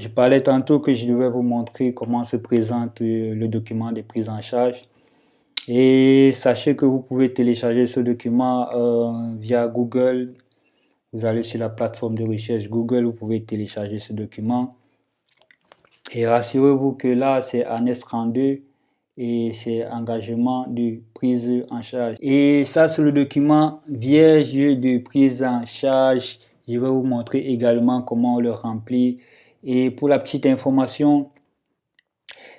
Je parlais tantôt que je devais vous montrer comment se présente le document de prise en charge. Et sachez que vous pouvez télécharger ce document via Google. Vous allez sur la plateforme de recherche Google, vous pouvez télécharger ce document. Et rassurez-vous que là, c'est ANES 32 et c'est engagement de prise en charge. Et ça, c'est le document vierge de prise en charge. Je vais vous montrer également comment on le remplit. Et pour la petite information,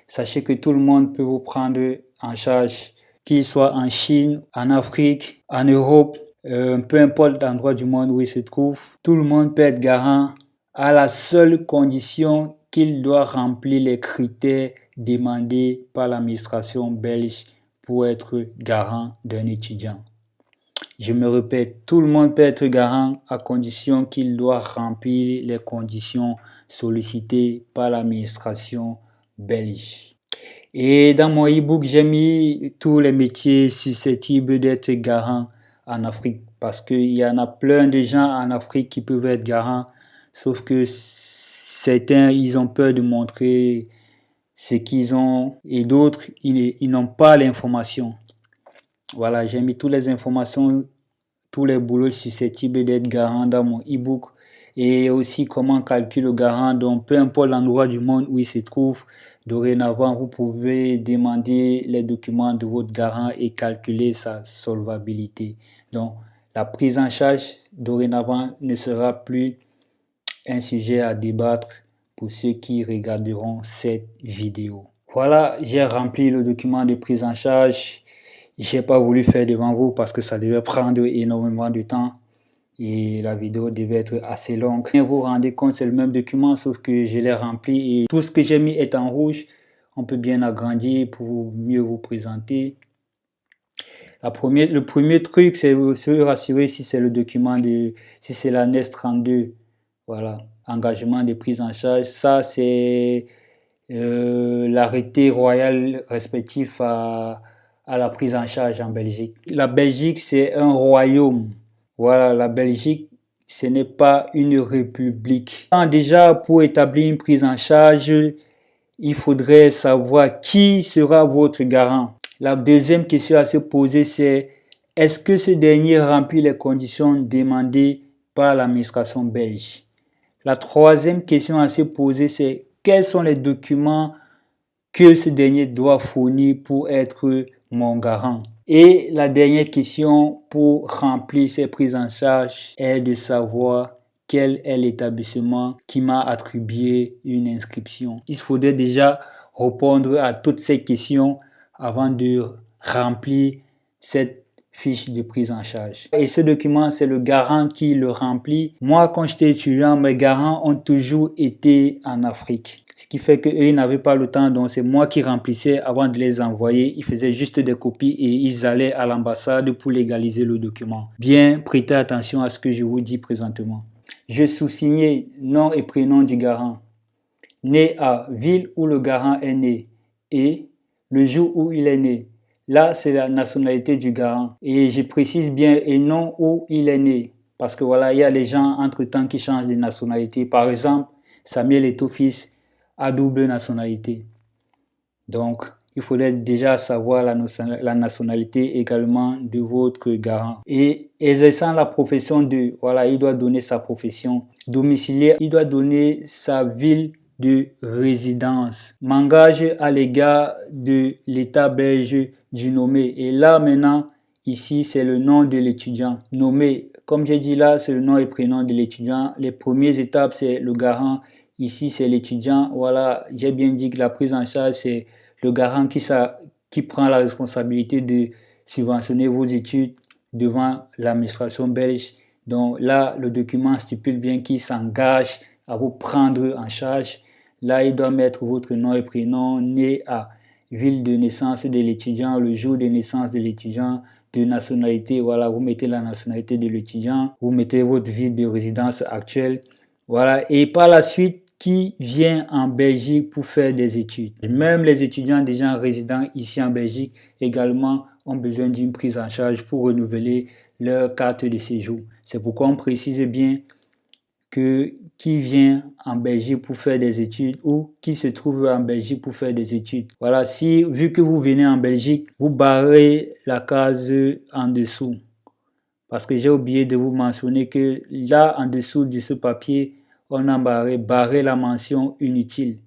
sachez que tout le monde peut vous prendre en charge, qu'il soit en Chine, en Afrique, en Europe, peu importe l'endroit du monde où il se trouve. Tout le monde peut être garant à la seule condition qu'il doit remplir les critères demandés par l'administration belge pour être garant d'un étudiant. Je me répète, tout le monde peut être garant à condition qu'il doit remplir les conditions sollicitées par l'administration belge. Et dans mon e-book, j'ai mis tous les métiers susceptibles d'être garants en Afrique parce qu'il y en a plein de gens en Afrique qui peuvent être garants, sauf que certains, ils ont peur de montrer ce qu'ils ont et d'autres, ils n'ont pas l'information. Voilà, j'ai mis toutes les informations, tous les boulots susceptibles d'être garants dans mon e-book et aussi comment calculer le garant. Donc, peu importe l'endroit du monde où il se trouve, dorénavant, vous pouvez demander les documents de votre garant et calculer sa solvabilité. Donc, la prise en charge, dorénavant, ne sera plus un sujet à débattre pour ceux qui regarderont cette vidéo. Voilà, j'ai rempli le document de prise en charge. Je n'ai pas voulu faire devant vous parce que ça devait prendre énormément de temps et la vidéo devait être assez longue. Vous vous rendez compte, c'est le même document sauf que je l'ai rempli et tout ce que j'ai mis est en rouge. On peut bien agrandir pour mieux vous présenter. Le premier truc, c'est se rassurer si c'est le document si c'est la NES 32. Voilà, engagement de prise en charge. Ça, c'est l'arrêté royal respectif à la prise en charge en Belgique. La Belgique, c'est un royaume. Voilà, la Belgique, ce n'est pas une république. Déjà, pour établir une prise en charge, il faudrait savoir qui sera votre garant. La deuxième question à se poser, c'est est-ce que ce dernier remplit les conditions demandées par l'administration belge? La troisième question à se poser, c'est quels sont les documents que ce dernier doit fournir pour être mon garant? Et la dernière question pour remplir ces prises en charge est de savoir quel est l'établissement qui m'a attribué une inscription. Il faudrait déjà répondre à toutes ces questions avant de remplir cette fiche de prise en charge. Et ce document, c'est le garant qui le remplit. Moi, quand j'étais étudiant, mes garants ont toujours été en Afrique. Ce qui fait qu'eux, ils n'avaient pas le temps, donc c'est moi qui remplissais avant de les envoyer. Ils faisaient juste des copies et ils allaient à l'ambassade pour légaliser le document. Bien, prêtez attention à ce que je vous dis présentement. Je sous-signais nom et prénom du garant, né à ville où le garant est né et le jour où il est né. Là, c'est la nationalité du garant. Et je précise bien et non où il est né. Parce que voilà, il y a des gens entre-temps qui changent de nationalité. Par exemple, Samuel Eto'o-Fils a double nationalité. Donc, il faudrait déjà savoir la nationalité également de votre garant. Et exerçant la profession voilà, il doit donner sa profession. Domiciliaire, il doit donner sa ville de résidence. M'engage à l'égard de l'État belge du nommé. Et là, maintenant, ici, c'est le nom de l'étudiant. Nommé, comme j'ai dit là, c'est le nom et prénom de l'étudiant. Les premières étapes, c'est le garant. Ici, c'est l'étudiant. Voilà, j'ai bien dit que la prise en charge, c'est le garant qui prend la responsabilité de subventionner vos études devant l'administration belge. Donc là, le document stipule bien qu'il s'engage à vous prendre en charge. Là, il doit mettre votre nom et prénom, né à ville de naissance de l'étudiant, le jour de naissance de l'étudiant, de nationalité. Voilà, vous mettez la nationalité de l'étudiant, vous mettez votre ville de résidence actuelle. Voilà, et par la suite, qui vient en Belgique pour faire des études. Même les étudiants déjà résidents ici en Belgique également ont besoin d'une prise en charge pour renouveler leur carte de séjour. C'est pourquoi on précise bien que qui vient en Belgique pour faire des études ou qui se trouve en Belgique pour faire des études. Voilà, si vu que vous venez en Belgique, vous barrez la case en dessous. Parce que j'ai oublié de vous mentionner que là, en dessous de ce papier, on a barré la mention inutile.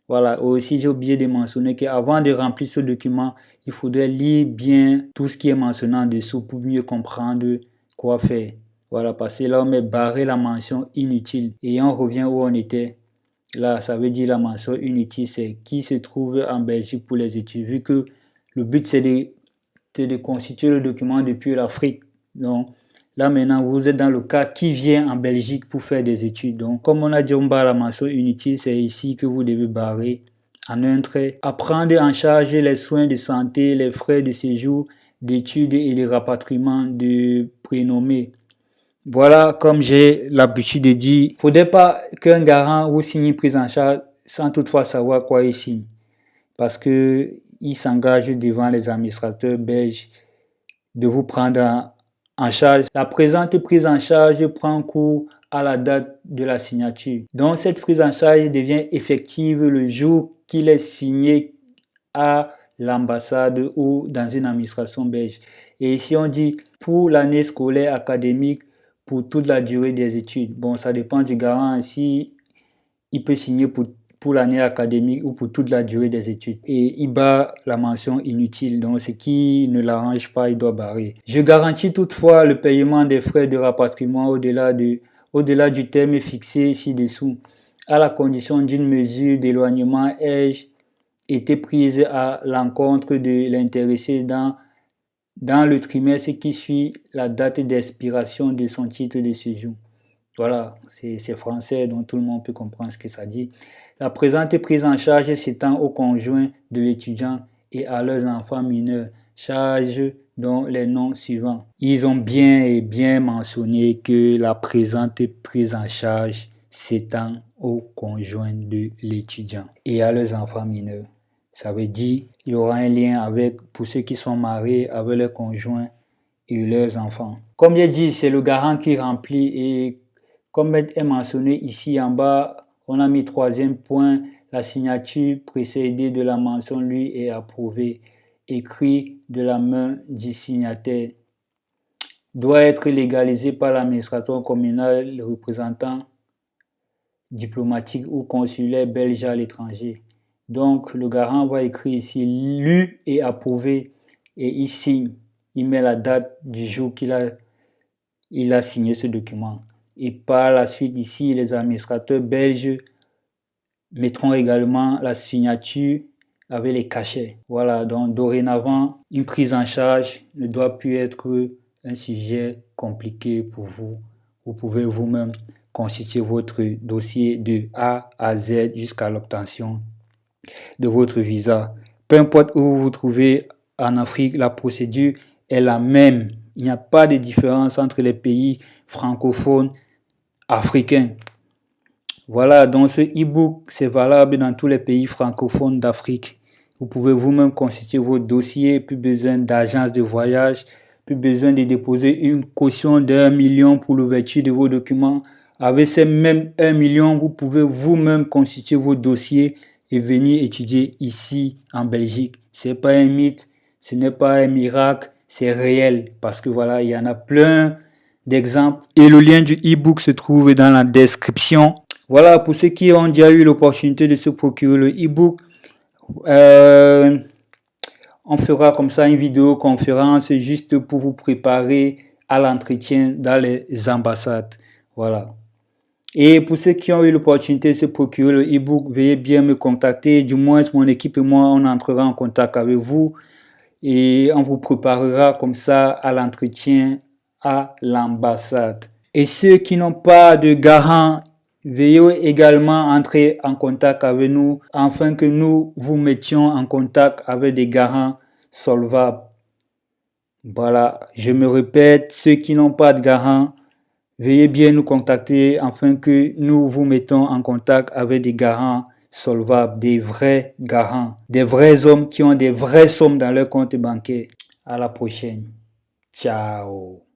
Voilà, aussi j'ai oublié de mentionner qu'avant de remplir ce document, il faudrait lire bien tout ce qui est mentionné en dessous pour mieux comprendre quoi faire. Voilà, parce que là, on met barrer la mention inutile et on revient où on était. Là, ça veut dire la mention inutile, c'est qui se trouve en Belgique pour les études, vu que le but, c'est de constituer le document depuis l'Afrique. Donc, là, maintenant, vous êtes dans le cas qui vient en Belgique pour faire des études. Donc, comme on a dit, on barre la mention inutile, c'est ici que vous devez barrer en un trait. À prendre en charge les soins de santé, les frais de séjour, d'études et de rapatriement de prénommés. Voilà, comme j'ai l'habitude de dire, il ne faudrait pas qu'un garant vous signe une prise en charge sans toutefois savoir quoi il signe. Parce qu'il s'engage devant les administrateurs belges de vous prendre en charge. La présente prise en charge prend cours à la date de la signature. Donc, cette prise en charge devient effective le jour qu'il est signé à l'ambassade ou dans une administration belge. Et ici, on dit pour l'année scolaire académique pour toute la durée des études. Bon, ça dépend du garant. Si il peut signer pour l'année académique ou pour toute la durée des études. Et il barre la mention inutile, donc ce qui ne l'arrange pas, il doit barrer. Je garantis toutefois le paiement des frais de rapatriement au-delà du terme fixé ci-dessous, à la condition d'une mesure d'éloignement ai-je été prise à l'encontre de l'intéressé dans le trimestre qui suit la date d'expiration de son titre de séjour. Voilà, c'est français, donc tout le monde peut comprendre ce que ça dit. La présente prise en charge s'étend aux conjoints de l'étudiant et à leurs enfants mineurs, charges dont les noms suivants. Ils ont bien mentionné que la présente prise en charge s'étend aux conjoints de l'étudiant et à leurs enfants mineurs. Ça veut dire qu'il y aura un lien avec, pour ceux qui sont mariés, avec leurs conjoints et leurs enfants. Comme j'ai dit, c'est le garant qui remplit et comme est mentionné ici en bas, on a mis troisième point, la signature précédée de la mention lui est approuvée, écrit de la main du signataire. Doit être légalisé par l'administration communale, le représentant diplomatique ou consulaire belge à l'étranger. Donc, le garant va écrire ici lu et approuvé et il signe. Il met la date du jour qu'il a signé ce document. Et par la suite, ici, les administrateurs belges mettront également la signature avec les cachets. Voilà, donc dorénavant, une prise en charge ne doit plus être un sujet compliqué pour vous. Vous pouvez vous-même constituer votre dossier de A à Z jusqu'à l'obtention de votre visa. Peu importe où vous vous trouvez en Afrique, la procédure est la même. Il n'y a pas de différence entre les pays francophones africains. Voilà, donc ce e-book, c'est valable dans tous les pays francophones d'Afrique. Vous pouvez vous-même constituer votre dossier, plus besoin d'agence de voyage, plus besoin de déposer une caution d'1 million pour l'ouverture de vos documents. Avec ces mêmes 1 million, vous pouvez vous-même constituer votre dossier et venir étudier ici en Belgique. Ce n'est pas un mythe, ce n'est pas un miracle, c'est réel parce que voilà, il y en a plein d'exemples. Et le lien du e-book se trouve dans la description. Voilà, pour ceux qui ont déjà eu l'opportunité de se procurer le e-book, on fera comme ça une vidéoconférence juste pour vous préparer à l'entretien dans les ambassades. Voilà. Et pour ceux qui ont eu l'opportunité de se procurer le e-book, veuillez bien me contacter. Du moins, mon équipe et moi, on entrera en contact avec vous et on vous préparera comme ça à l'entretien à l'ambassade. Et ceux qui n'ont pas de garant, veuillez également entrer en contact avec nous afin que nous vous mettions en contact avec des garants solvables. Voilà, je me répète, ceux qui n'ont pas de garant, veuillez bien nous contacter afin que nous vous mettons en contact avec des garants solvables, des vrais garants, des vrais hommes qui ont des vraies sommes dans leur compte bancaire. À la prochaine. Ciao.